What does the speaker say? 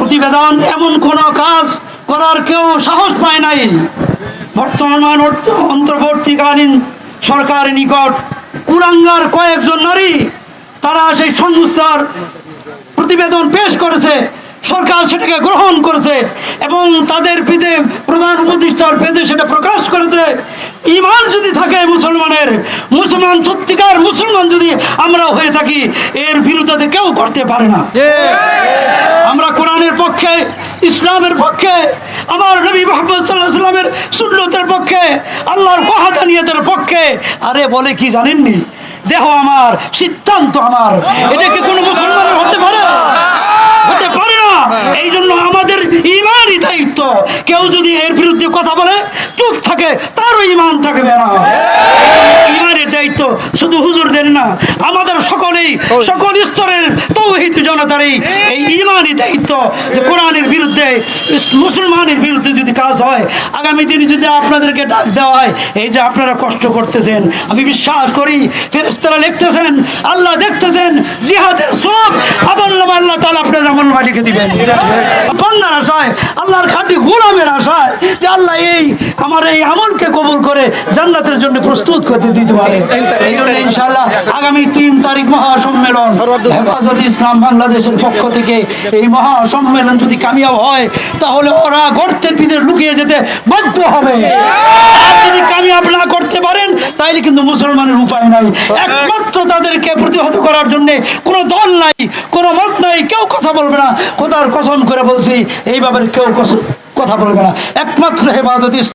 প্রতিবেদন এমন কোনো কাজ করার কেউ সাহস পায় নাই। বর্তমান অন্তর্বর্তীকালীন সরকারের নিকট কুলাঙ্গার কয়েকজন নারী তারা সেই সংস্থার প্রতিবেদন পেশ করেছে, সরকার সেটাকে গ্রহণ করেছে এবং তাদের পেজে প্রধান উপদেষ্টার পেজে সেটা প্রকাশ করেছে। ঈমান যদি থাকে মুসলমান সত্যিকার মুসলমান যদি আমরা হয়ে থাকি, এর বিরুদ্ধে কেউ করতে পারে না। আমরা কোরআনের পক্ষে, ইসলামের পক্ষে, আমার নবী মুহাম্মদ সাল্লাল্লাহু আলাইহি ওয়াসাল্লামের সুন্নতের পক্ষে, আল্লাহর ওয়াহদানিয়তের পক্ষে। আরে বলে কি জানেননি, দেহ আমার, সিদ্ধান্ত আমার। এটা কি কোনো মুসলমানের হতে পারে? হতে পারে না। এই জন্য আমাদের ঈমানই দায়িত্ব। কেউ যদি এর বিরুদ্ধে কথা বলে চুপ থাকে, তারও ঈমান থাকবে না। ঈমানের দায়িত্ব শুধু হুজুরদের না, আমাদের সকলেই, সকল স্তরের তাওহীদ জনতার এই ঈমানই দায়িত্ব যে কোরআনের বিরুদ্ধে, মুসলমানের বিরুদ্ধে যদি কাজ হয়, আগামী দিনে যদি আপনাদেরকে ডাক দেওয়া হয়, এই যে আপনারা কষ্ট করতেছেন, আমি বিশ্বাস করি ফেরেশতারা লিখতেছেন, আল্লাহ দেখতেছেন, জিহাদের সব আমলনামা আল্লাহ তাআলা আপনার আমলনামা লিখে দিবেন। বান্দার আশায়, আল্লাহর খাঁটি গোলামের আশায় যে আল্লাহ আমার এই আমলকে কবুল করে জান্নাতের জন্য প্রস্তুত করতে দিতে পারে। এই জন্য ইনশাআল্লাহ আগামী 3 তারিখ মহাসম্মেলন হেফাজতে ইসলাম বাংলাদেশের পক্ষ থেকে এই মহাসম্মেলন যদি কামিয়াব হয়, তাহলে ওরা গর্তের ভিতরে লুকিয়ে যেতে বাধ্য হবে। আর যদি কামিয়াব না করতে পারেন, তাইলে কিন্তু মুসলমানের উপায় নাই। একমাত্র তাদেরকে প্রতিহত করার জন্য কোনো দল নাই, কোনো মত নাই, কেউ কথা বলবে না। খোদার কসম করে বলছি, এই ব্যাপারে কেউ কথা বলবে না। একমাত্র হেফাজতে